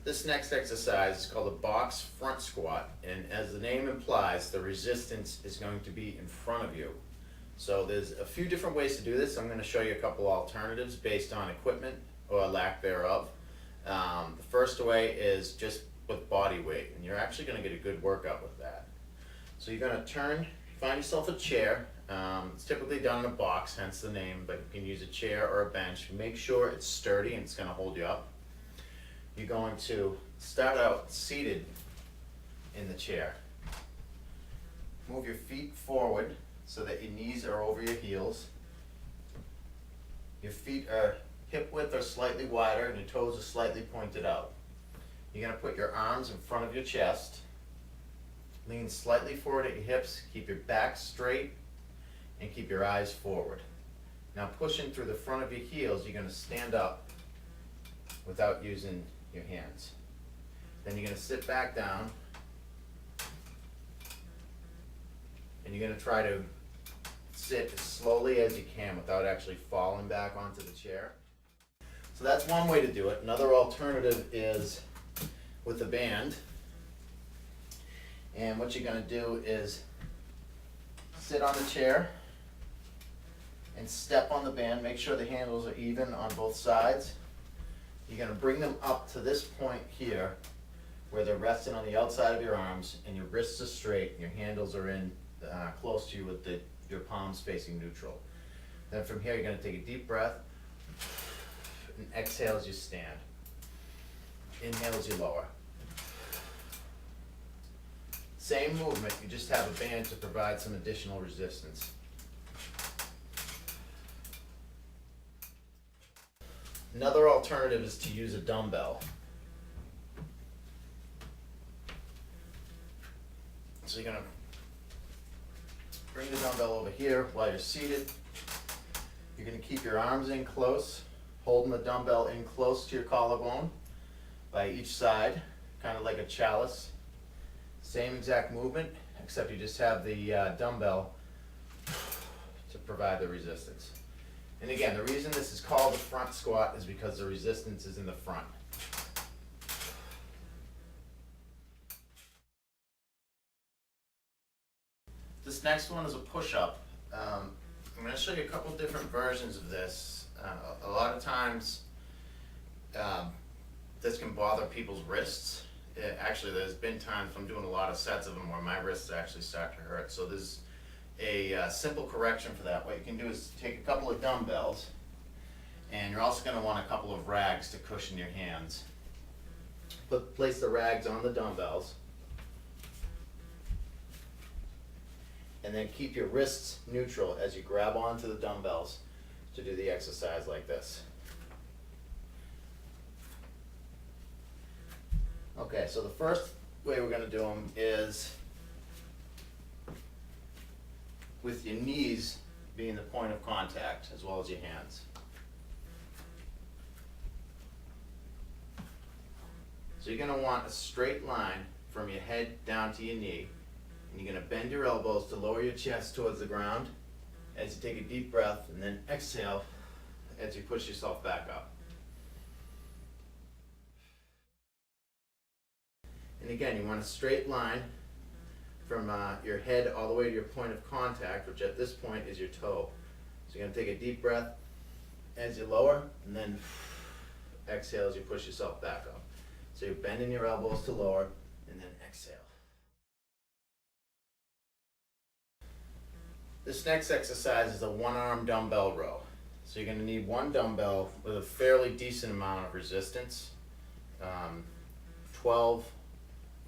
This next exercise is called a box front squat, and as the name implies, the resistance is going to be in front of you. So there's a few different ways to do this. I'm going to show you a couple alternatives based on equipment or lack thereof. The first way is just with body weight, and you're actually going to get a good workout with that. So you're going to find yourself a chair. It's typically done in a box, hence the name, but you can use a chair or a bench. Make sure it's sturdy and it's going to hold you up. You're going to start out seated in the chair. Move your feet forward so that your knees are over your heels. Your feet are hip width or slightly wider and your toes are slightly pointed out. You're going to put your arms in front of your chest. Lean slightly forward at your hips. Keep your back straight and keep your eyes forward. Now pushing through the front of your heels, you're going to stand up without using your hands. Then you're going to sit back down and you're going to try to sit as slowly as you can without actually falling back onto the chair. So that's one way to do it. Another alternative is with a band. And what you're going to do is sit on the chair and step on the band. Make sure the handles are even on both sides. You're going to bring them up to this point here where they're resting on the outside of your arms and your wrists are straight and your handles are in close to you with your palms facing neutral. Then from here you're going to take a deep breath and exhale as you stand. Inhale as you lower. Same movement, you just have a band to provide some additional resistance. Another alternative is to use a dumbbell. So you're going to bring the dumbbell over here while you're seated. You're going to keep your arms in close, holding the dumbbell in close to your collarbone by each side, kind of like a chalice. Same exact movement, except you just have the dumbbell to provide the resistance. And again, the reason this is called a front squat is because the resistance is in the front. This next one is a push-up. I'm going to show you a couple different versions of this. A lot of times this can bother people's wrists. Actually, there's been times I'm doing a lot of sets of them where my wrists actually start to hurt. So there's a simple correction for that. What you can do is take a couple of dumbbells, and you're also going to want a couple of rags to cushion your hands. Place the rags on the dumbbells, and then keep your wrists neutral as you grab onto the dumbbells to do the exercise like this. Okay, so the first way we're going to do them is with your knees being the point of contact as well as your hands. So you're going to want a straight line from your head down to your knee, and you're going to bend your elbows to lower your chest towards the ground as you take a deep breath, and then exhale as you push yourself back up. And again, you want a straight line from your head all the way to your point of contact, which at this point is your toe. So you're going to take a deep breath as you lower, and then exhale as you push yourself back up. So you're bending your elbows to lower, and then exhale. This next exercise is a one-arm dumbbell row. So you're going to need one dumbbell with a fairly decent amount of resistance, 12,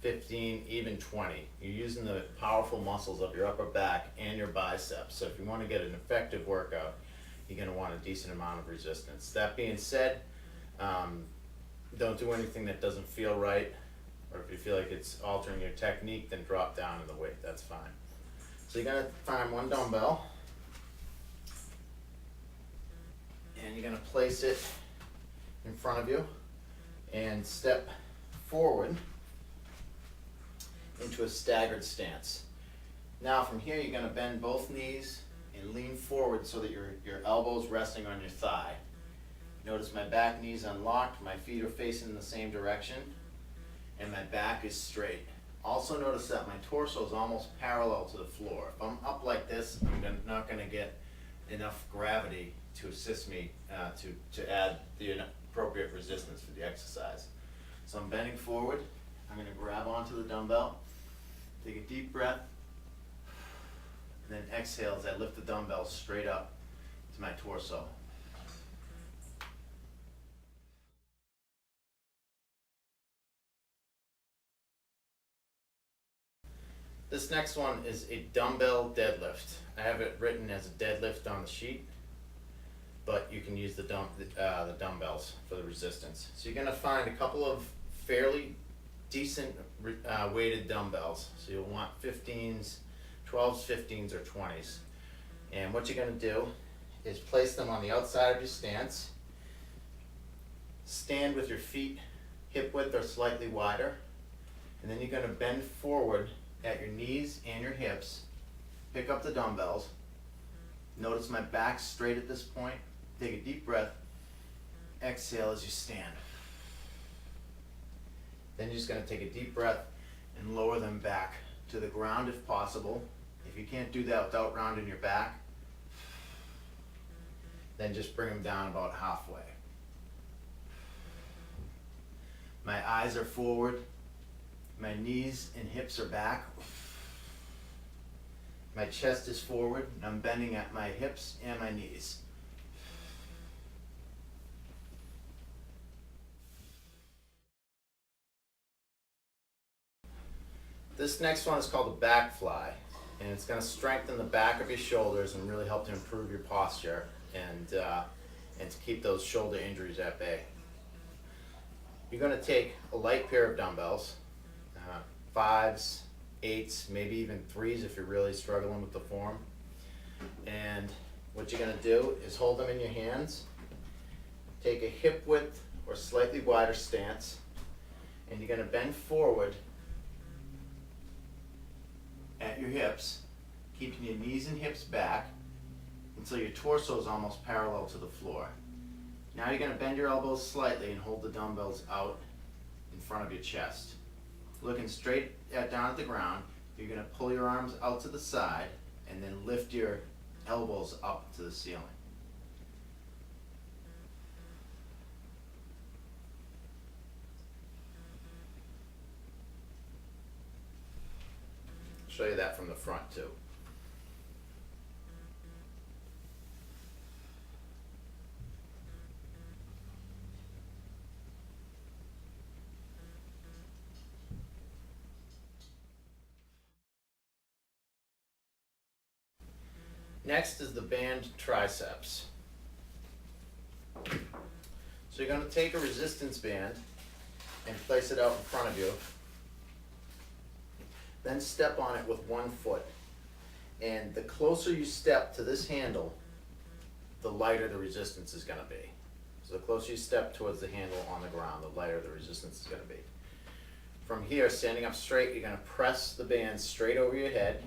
15, even 20. You're using the powerful muscles of your upper back and your biceps. So if you want to get an effective workout, you're going to want a decent amount of resistance. That being said, don't do anything that doesn't feel right, or if you feel like it's altering your technique, then drop down in the weight. That's fine. So you're going to find one dumbbell, and you're going to place it in front of you and step forward into a staggered stance. Now from here you're going to bend both knees and lean forward so that your elbow's resting on your thigh. Notice my back knee's unlocked, my feet are facing in the same direction. and my back is straight. Also notice that my torso is almost parallel to the floor. If I'm up like this, not going to get enough gravity to assist me to add the appropriate resistance for the exercise. So I'm bending forward. I'm going to grab onto the dumbbell, take a deep breath, and then exhale as I lift the dumbbell straight up to my torso. This next one is a dumbbell deadlift. I have it written as a deadlift on the sheet, but you can use the dumbbells for the resistance. So you're going to find a couple of fairly decent weighted dumbbells. So you'll want 15s, 12s, 15s, or 20s. And what you're going to do is place them on the outside of your stance. Stand with your feet hip width or slightly wider. And then you're going to bend forward at your knees and your hips. Pick up the dumbbells. Notice my back straight at this point. Take a deep breath. Exhale as you stand. Then you're just going to take a deep breath and lower them back to the ground if possible. If you can't do that without rounding your back, then just bring them down about halfway. My eyes are forward. My knees and hips are back. My chest is forward, and I'm bending at my hips and my knees. This next one is called the back fly, and it's going to strengthen the back of your shoulders and really help to improve your posture and to keep those shoulder injuries at bay. You're going to take a light pair of dumbbells, 5s, 8s, maybe even 3s if you're really struggling with the form. And what you're going to do is hold them in your hands, take a hip width or slightly wider stance, and you're going to bend forward at your hips, keeping your knees and hips back until your torso is almost parallel to the floor. Now you're going to bend your elbows slightly and hold the dumbbells out in front of your chest. Looking straight down at the ground, you're going to pull your arms out to the side and then lift your elbows up to the ceiling. I'll show you that from the front too. Next is the band triceps. So you're going to take a resistance band and place it out in front of you. Then step on it with one foot. And the closer you step to this handle, the lighter the resistance is going to be. So the closer you step towards the handle on the ground, the lighter the resistance is going to be. From here, standing up straight, you're going to press the band straight over your head.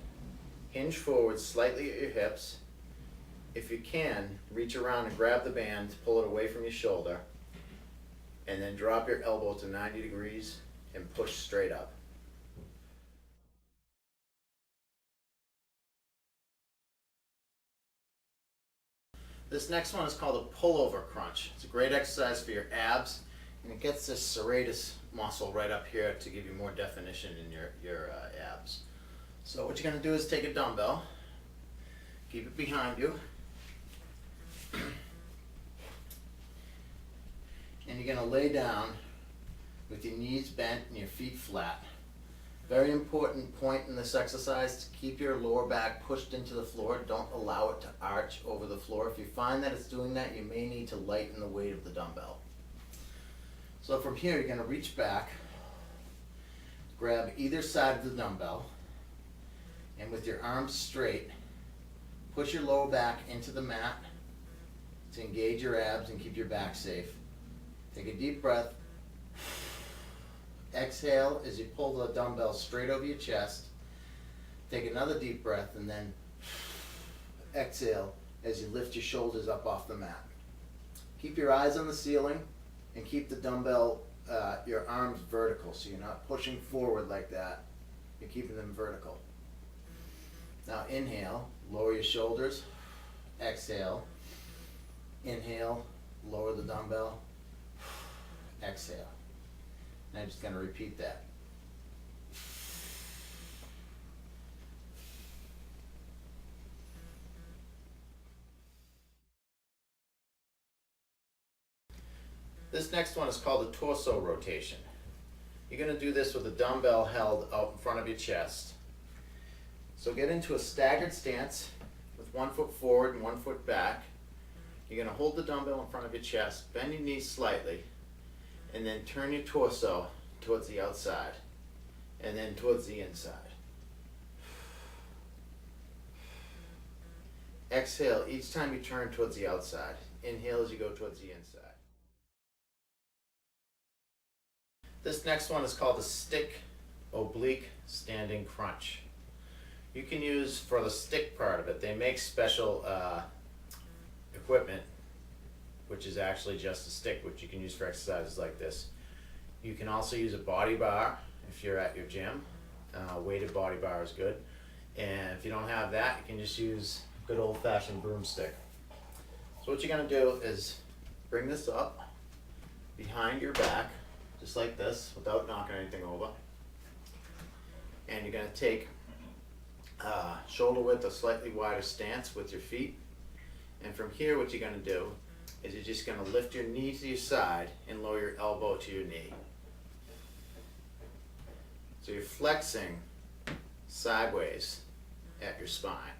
Hinge forward slightly at your hips. If you can, reach around and grab the band, pull it away from your shoulder, and then drop your elbow to 90 degrees and push straight up. This next one is called a pullover crunch. It's a great exercise for your abs, and it gets this serratus muscle right up here to give you more definition in your abs. So what you're going to do is take a dumbbell, keep it behind you, and you're going to lay down with your knees bent and your feet flat. Very important point in this exercise to keep your lower back pushed into the floor. Don't allow it to arch over the floor. If you find that it's doing that, you may need to lighten the weight of the dumbbell. So from here, you're going to reach back, grab either side of the dumbbell, and with your arms straight, push your lower back into the mat to engage your abs and keep your back safe. Take a deep breath. Exhale as you pull the dumbbell straight over your chest. Take another deep breath and then exhale as you lift your shoulders up off the mat. Keep your eyes on the ceiling and keep the dumbbell your arms vertical, so you're not pushing forward like that. You're keeping them vertical. Now inhale, lower your shoulders. Exhale. Inhale, lower the dumbbell. Exhale. And I'm just going to repeat that. This next one is called a torso rotation. You're going to do this with a dumbbell held out in front of your chest. So get into a staggered stance with 1 foot forward and 1 foot back. You're going to hold the dumbbell in front of your chest, bend your knees slightly, and then turn your torso towards the outside and then towards the inside. Exhale each time you turn towards the outside. Inhale as you go towards the inside. This next one is called the stick oblique standing crunch. You can use, for the stick part of it, they make special equipment, which is actually just a stick, which you can use for exercises like this. You can also use a body bar if you're at your gym. Weighted body bar is good. And if you don't have that, you can just use a good old-fashioned broomstick. So what you're going to do is bring this up behind your back, just like this, without knocking anything over. And you're going to take shoulder width, a slightly wider stance with your feet. And from here, what you're going to do is you're just going to lift your knee to your side and lower your elbow to your knee. So you're flexing sideways at your spine.